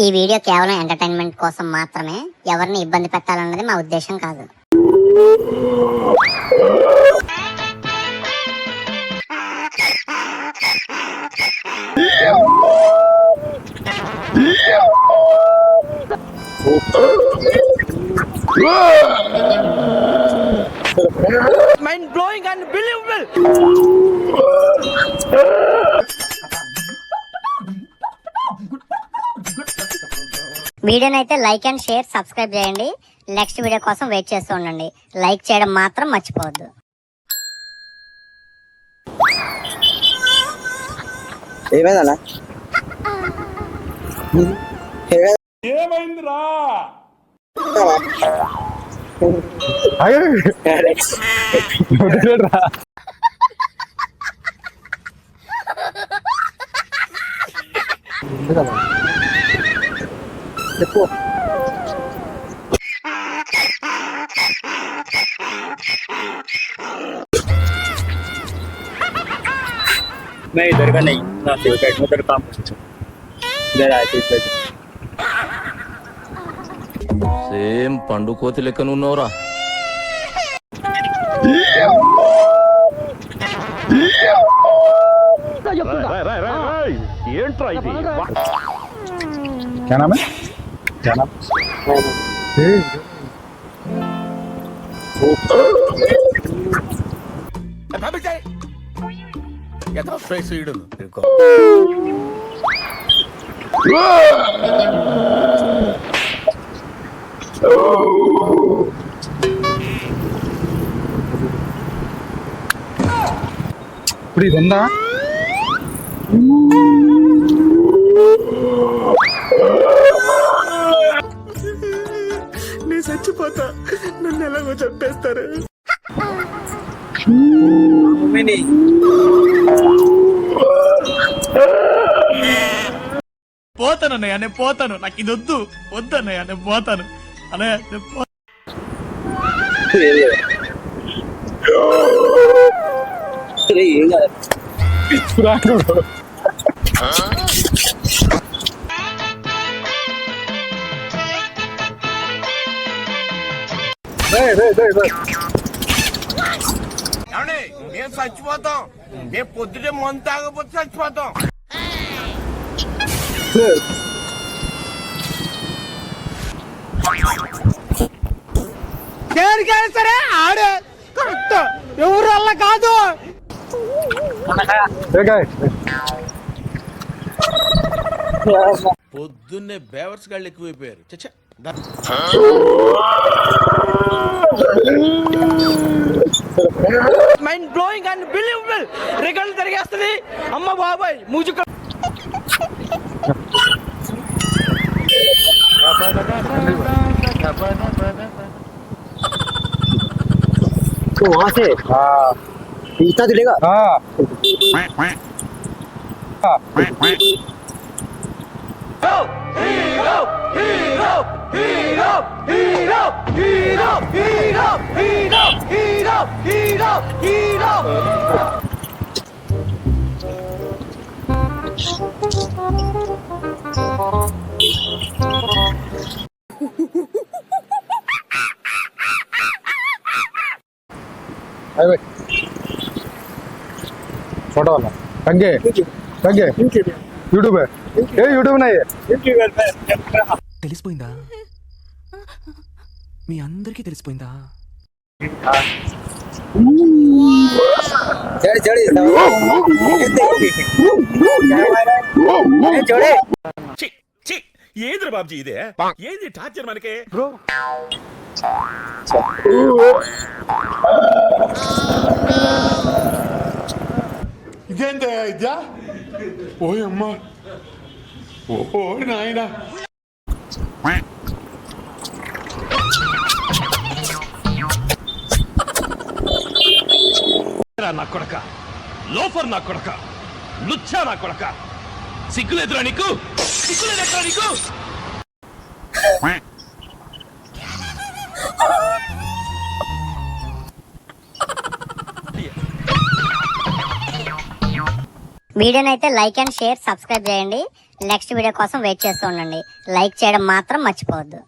ఈ వీడియో కేవలం ఎంటర్టైన్మెంట్ కోసం మాత్రమే, ఎవరిని ఇబ్బంది పెట్టాలన్నది మా ఉద్దేశం కాదు. Mind blowing and unbelievable. వీడియోని అయితే లైక్ అండ్ షేర్ సబ్స్క్రైబ్ చేయండి. నెక్స్ట్ వీడియో కోసం వెయిట్ చేస్తూ ఉండండి. లైక్ చేయడం మాత్రం మర్చిపోవద్దు. ఏమైందన్నా ఏమైందిరా చెప్పు. मैं इधर का नहीं ना फेवरेट में उधर काम करता हूँ इधर आए थे इधर సేమ్ పండు కోతి లెక్కన ఉన్నవరా. ఏంట్రా ఇది क्या नाम है? क्या नाम? ఇప్పుడు ఇది ఉందా? నేను చచ్చిపోతా, నన్ను ఎలాగో చంపేస్తారు. పోతాను అన్నయ్య, నేను పోతాను. నాకు ఇది వద్దు అన్నయ్య, నేను పోతాను అన్నయ్య, నేను ఏం కాదు. మేము చచ్చిపోతాం. మేము పొద్దుటే మందు తాగకపోతే చచ్చిపోతాం. దేనికైనా సరే ఆడే కరెక్ట్, ఎవరు వల్ల కాదు. పొద్దున్నే బేవర్స్ గాళ్ళు ఎక్కువైపోయారు. చచ్చా మైండ్ బ్లోయింగ్ అండ్ బిలీవబుల్. రికార్డులు తిరిగేస్తుంది. అమ్మ బాబాయ్ మూజుక. तो वहाँ से इतना दिलेगा. फोटो वाला टंगे टंगे यूट्यूब है ये यूट्यूब नहीं है. తెలిసిపోయిందా? మీ అందరికీ తెలిసిపోయిందా? चढ़ चढ़ चढ़े. ఏదిరా బాబుజీ ఇదే? ఏది టార్చర్ మనకే? ఇదేంటే ఇద్యా? ఓయ్ అమ్మా, ఓ నాయనా. నా కొడక, లోఫర్ నా కొడక, లుచ్చా నా కొడక, సిగ్గులేదురా నీకు? సిగ్గులేదురా నీకు? వీడియోని అయితే లైక్ అండ్ షేర్ సబ్స్క్రైబ్ చేయండి. నెక్స్ట్ వీడియో కోసం వెయిట్ చేస్తూ ఉండండి. లైక్ చేయడం మాత్రం మర్చిపోవద్దు.